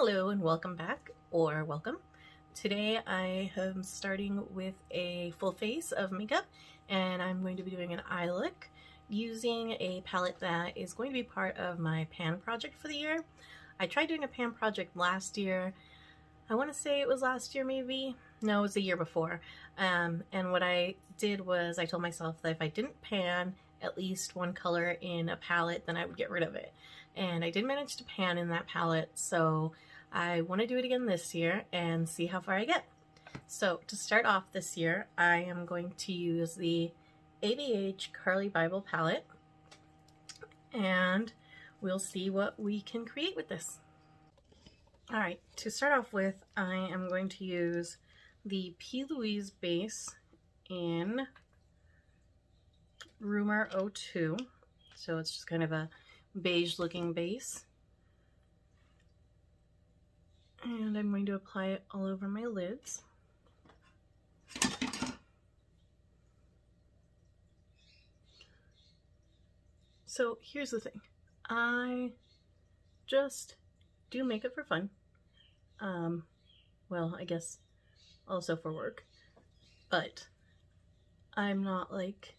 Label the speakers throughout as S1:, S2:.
S1: Hello and welcome back, or welcome. Today I am starting with a full face of makeup and I'm going to be doing an eye look using a palette that is going to be part of my pan project for the year. I tried doing a pan project last year. I want to say it was last year maybe. No, it was the year before. And what I did was I told myself that if I didn't pan at least one color in a palette, then I would get rid of it. And I did manage to pan in that palette, so I want to do it again this year and see how far I get. So to start off this year, I am going to use the ABH Carli Bybel palette, and we'll see what we can create with this. Alright, to start off with, I am going to use the P. Louise base in Rumor 02. So it's just kind of a beige looking base. And I'm going to apply it all over my lids. So here's the thing. I just do makeup for fun. Well, I guess also for work. But I'm not like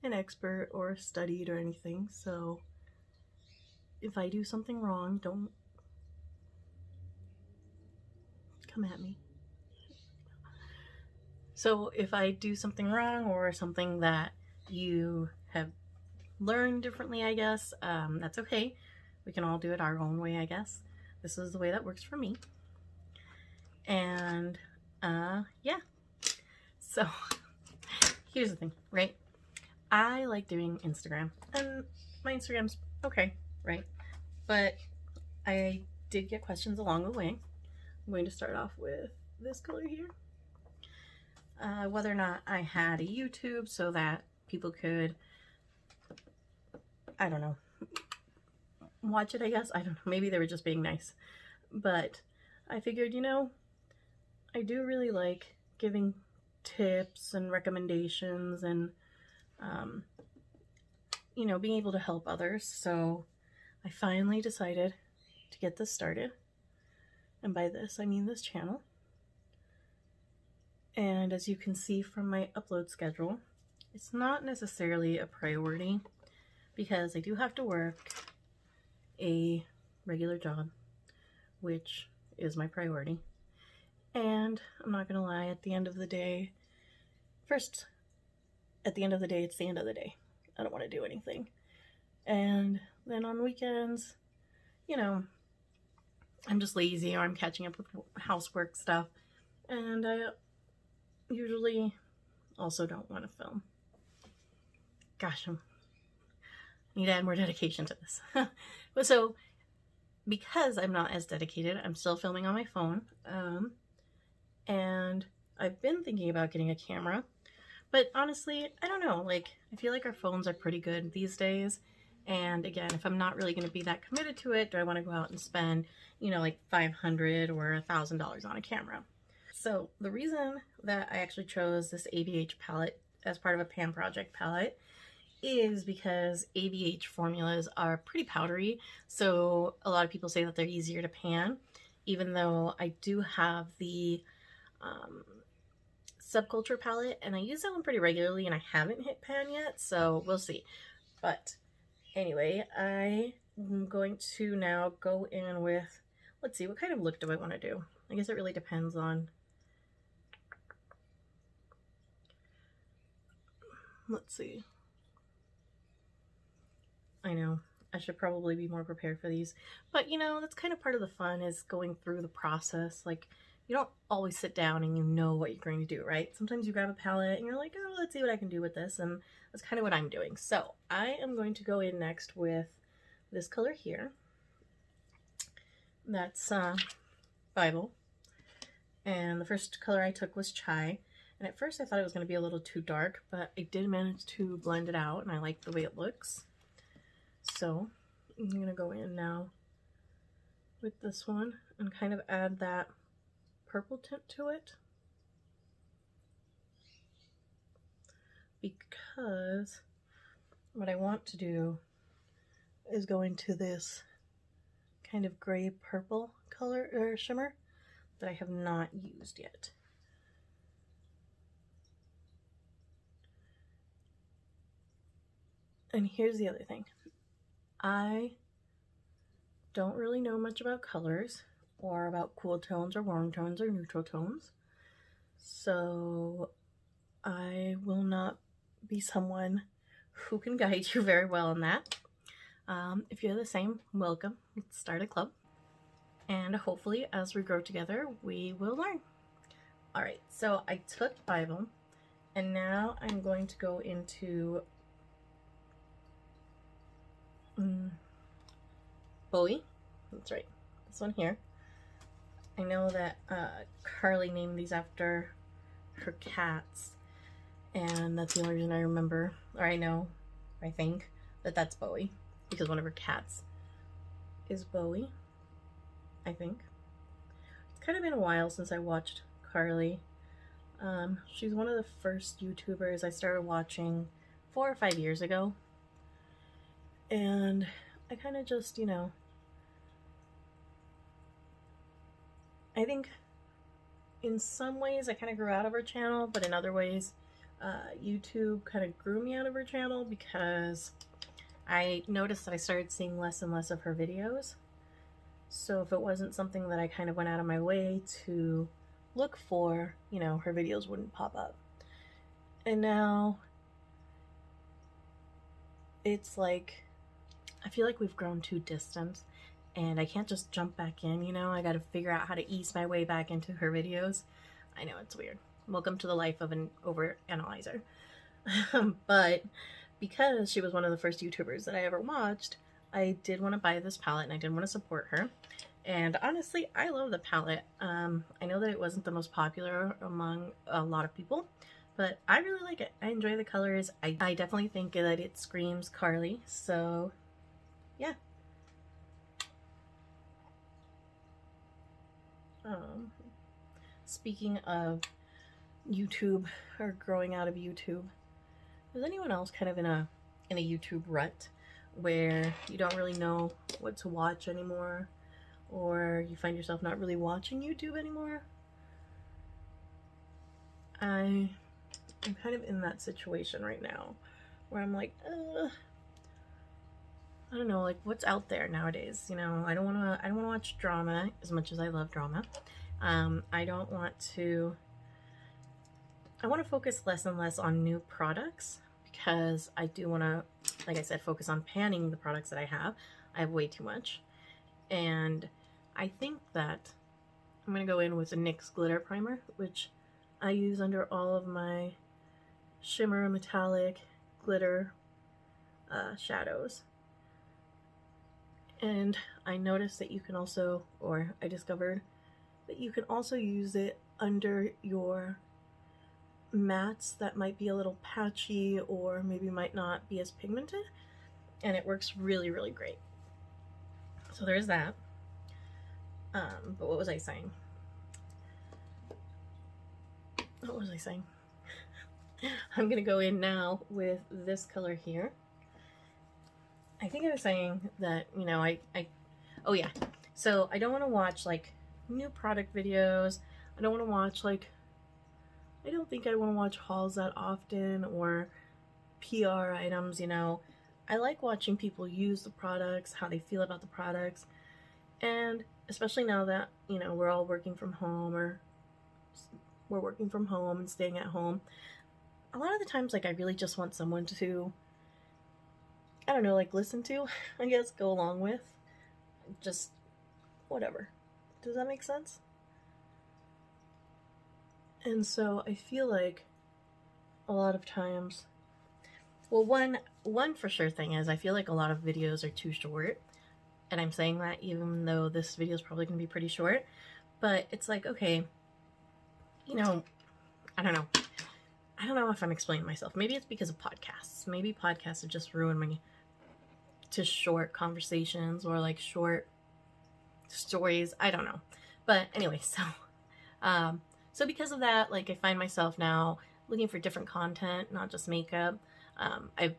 S1: an expert or studied or anything, so if I do something wrong, don't come at me. So if I do something wrong or something that you have learned differently, I guess, that's okay. We can all do it our own way, I guess. This is the way that works for me. And yeah. So here's the thing, right? I like doing Instagram, and my Instagram's okay, right? But I did get questions along the way. I'm going to start off with this color here. Whether or not I had a YouTube so that people could, I don't know, watch it, I guess. I don't know. Maybe they were just being nice. But I figured, you know, I do really like giving tips and recommendations and, you know, being able to help others. So I finally decided to get this started. And by this, I mean this channel. And as you can see from my upload schedule, it's not necessarily a priority because I do have to work a regular job, which is my priority. And I'm not gonna lie, at the end of the day, at the end of the day, it's the end of the day. I don't want to do anything. And then on weekends, you know, I'm just lazy or I'm catching up with housework stuff. And I usually also don't want to film. Gosh, I need to add more dedication to this. But so, because I'm not as dedicated, I'm still filming on my phone. And I've been thinking about getting a camera. But honestly, I don't know. Like, I feel like our phones are pretty good these days. And again, if I'm not really going to be that committed to it, do I want to go out and spend, you know, like $500 or $1,000 on a camera? So the reason that I actually chose this ABH palette as part of a pan project palette is because ABH formulas are pretty powdery. So a lot of people say that they're easier to pan, even though I do have the Subculture palette and I use that one pretty regularly and I haven't hit pan yet, so we'll see. But anyway, I'm going to now go in with, let's see, what kind of look do I want to do? I guess it really depends on, let's see. I know, I should probably be more prepared for these, but you know, that's kind of part of the fun, is going through the process. Like, you don't always sit down and you know what you're going to do, right? Sometimes you grab a palette and you're like, oh, let's see what I can do with this, and that's kind of what I'm doing. So I am going to go in next with this color here. That's Bybel, and the first color I took was Chai, and at first I thought it was going to be a little too dark, but I did manage to blend it out and I like the way it looks. So I'm going to go in now with this one and kind of add that purple tint to it, because what I want to do is go into this kind of gray purple color or shimmer that I have not used yet. And here's the other thing. I don't really know much about colors or about cool tones or warm tones or neutral tones. So I will not be someone who can guide you very well on that. If you're the same, welcome. Let's start a club. And hopefully as we grow together, we will learn. All right, so I took Bybel and now I'm going to go into Bowie. That's right, this one here. I know that Carly named these after her cats, and that's the only reason I remember, or I know, I think, that that's Bowie, because one of her cats is Bowie, I think. It's kind of been a while since I watched Carly. She's one of the first YouTubers I started watching 4 or 5 years ago. And I kind of just, you know, I think in some ways I kind of grew out of her channel, but in other ways YouTube kind of grew me out of her channel because I noticed that I started seeing less and less of her videos. So if it wasn't something that I kind of went out of my way to look for, you know, her videos wouldn't pop up. And now it's like, I feel like we've grown too distant and I can't just jump back in, you know, I gotta figure out how to ease my way back into her videos. I know, it's weird. Welcome to the life of an overanalyzer. But because she was one of the first YouTubers that I ever watched, I did want to buy this palette and I did want to support her. And honestly, I love the palette. I know that it wasn't the most popular among a lot of people, but I really like it. I enjoy the colors. I definitely think that it screams Carly, so yeah. Speaking of YouTube or growing out of YouTube, is anyone else kind of in a YouTube rut where you don't really know what to watch anymore, or you find yourself not really watching YouTube anymore? I'm kind of in that situation right now where I'm like, I don't know, like what's out there nowadays, you know? I don't want to watch drama as much as I love drama. I want to focus less and less on new products because I do want to, like I said, focus on panning the products that I have. I have way too much. And I think that I'm going to go in with the NYX glitter primer, which I use under all of my shimmer metallic glitter shadows. And I noticed that you can also, or I discovered that you can also use it under your mattes that might be a little patchy or maybe might not be as pigmented, and it works really, really great. So there's that. But what was I saying? I'm gonna go in now with this color here. I think I was saying that, you know, oh yeah, so I don't want to watch like new product videos. I don't want to watch like, I don't think I want to watch hauls that often or PR items, you know. I like watching people use the products, how they feel about the products, and especially now that, you know, we're all working from home, or we're working from home and staying at home, a lot of the times, like, I really just want someone to, I don't know, like, listen to, I guess, go along with, just whatever. Does that make sense? And so I feel like a lot of times, well, one for sure thing is I feel like a lot of videos are too short, and I'm saying that even though this video is probably going to be pretty short, but it's like, okay, you know, I don't know if I'm explaining myself. Maybe it's because of podcasts. Maybe podcasts have just ruined me to short conversations or like short stories. I don't know. But anyway, so because of that, like, I find myself now looking for different content, not just makeup. I've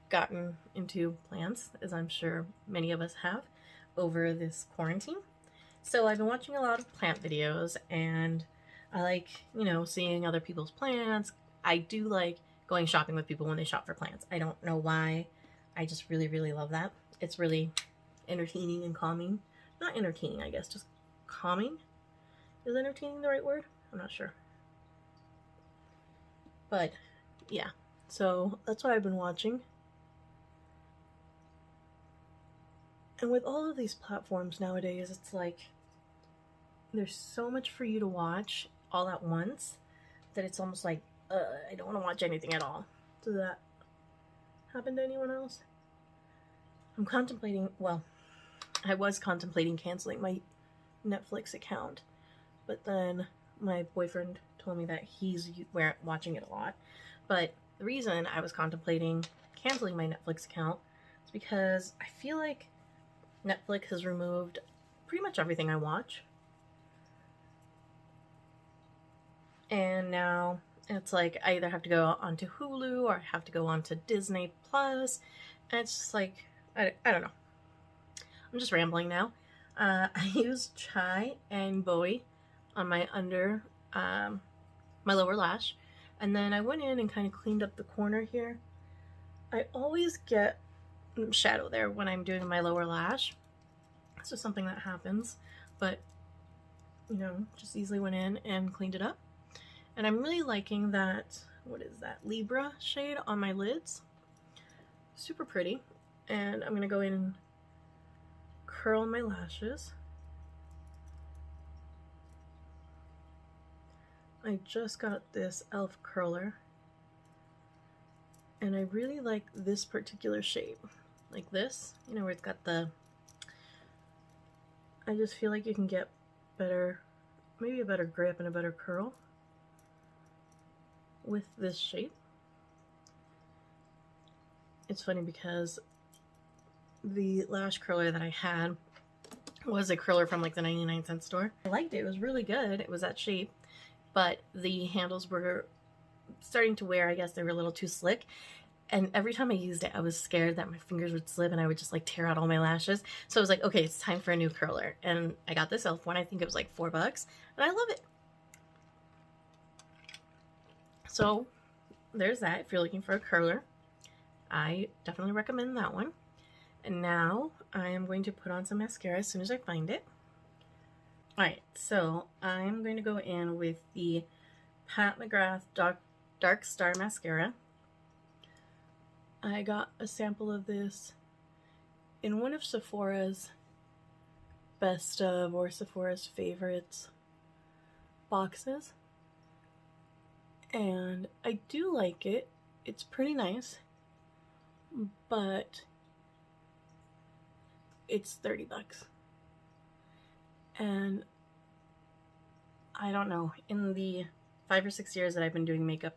S1: gotten into plants, as I'm sure many of us have. over this quarantine. So I've been watching a lot of plant videos, and I like, you know, seeing other people's plants. I do like going shopping with people when they shop for plants. I don't know why. I just really, really love that. It's really entertaining and calming. Not entertaining, I guess, just calming. Is entertaining the right word? I'm not sure. But yeah, so that's what I've been watching. And with all of these platforms nowadays, it's like there's so much for you to watch all at once that it's almost like, I don't want to watch anything at all. Does that happen to anyone else? I'm contemplating, well, I was contemplating canceling my Netflix account, but then my boyfriend told me that he's watching it a lot. But the reason I was contemplating canceling my Netflix account is because I feel like Netflix has removed pretty much everything I watch. And now it's like I either have to go onto Hulu or I have to go onto Disney Plus. And it's just like, I don't know. I'm just rambling now. I use Chai and Bowie on my my lower lash. And then I went in and kind of cleaned up the corner here. I always get shadow there when I'm doing my lower lash. It's just something that happens. But, you know, just easily went in and cleaned it up. And I'm really liking that, what is that, Libra shade on my lids. Super pretty. And I'm going to go in and curl my lashes. I just got this e.l.f. curler. And I really like this particular shape. Like this, you know, where it's got the... I just feel like you can get better, maybe a better grip and a better curl with this shape. It's funny because the lash curler that I had was a curler from like the 99-cent store. I liked it. It was really good. It was that shape, but the handles were starting to wear. I guess they were a little too slick. And every time I used it, I was scared that my fingers would slip and I would just like tear out all my lashes. So I was like, okay, it's time for a new curler. And I got this e.l.f. one. I think it was like $4, and I love it. So there's that. If you're looking for a curler, I definitely recommend that one. And now I am going to put on some mascara as soon as I find it. Alright, so I'm going to go in with the Pat McGrath Dark Star Mascara. I got a sample of this in one of Sephora's best of or Sephora's favorites boxes. And I do like it. It's pretty nice, but it's $30. And I don't know, in the 5 or 6 years that I've been doing makeup,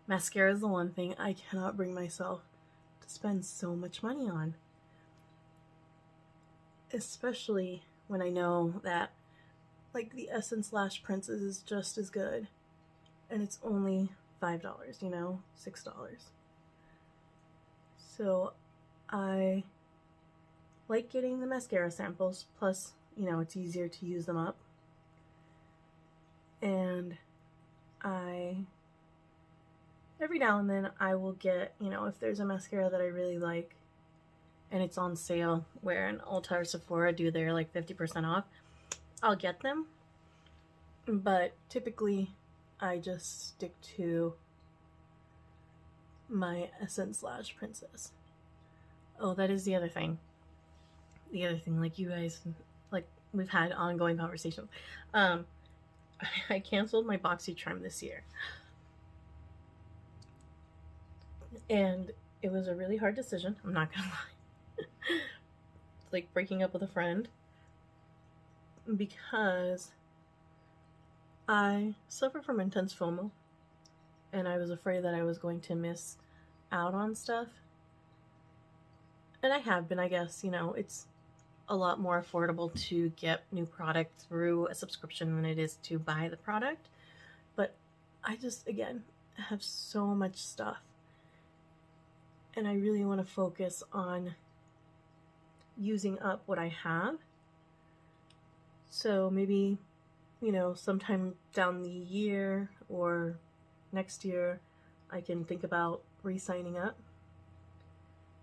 S1: mascara is the one thing I cannot bring myself to spend so much money on. Especially when I know that like the Essence Lash Princess is just as good. And it's only $5, you know, $6. So I like getting the mascara samples, plus, you know, it's easier to use them up. And every now and then I will get, you know, if there's a mascara that I really like and it's on sale, where an Ulta or Sephora do their like 50% off, I'll get them. But typically I just stick to my Essence Lash Princess. Oh, that is the other thing. The other thing, like you guys, like we've had ongoing conversations. I canceled my BoxyCharm this year. And it was a really hard decision, I'm not gonna lie. It's like breaking up with a friend, because I suffer from intense FOMO, and I was afraid that I was going to miss out on stuff. And I have been, I guess, you know, it's a lot more affordable to get new product through a subscription than it is to buy the product. But I just, again, have so much stuff. And I really want to focus on using up what I have. So maybe, you know, sometime down the year or next year, I can think about re-signing up.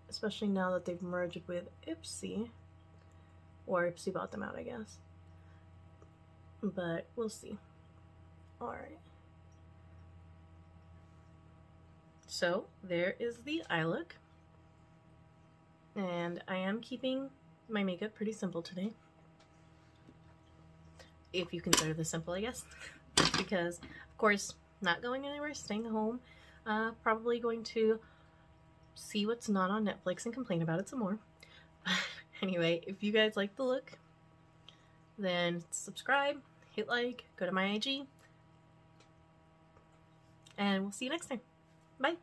S1: Especially now that they've merged with Ipsy. Or Ipsy bought them out, I guess. But we'll see. Alright. So there is the eye look. And I am keeping my makeup pretty simple today. If you consider this simple, I guess. Because, of course, not going anywhere, staying home. Probably going to see what's not on Netflix and complain about it some more. Anyway, if you guys like the look, then subscribe, hit like, go to my IG, and we'll see you next time. Bye!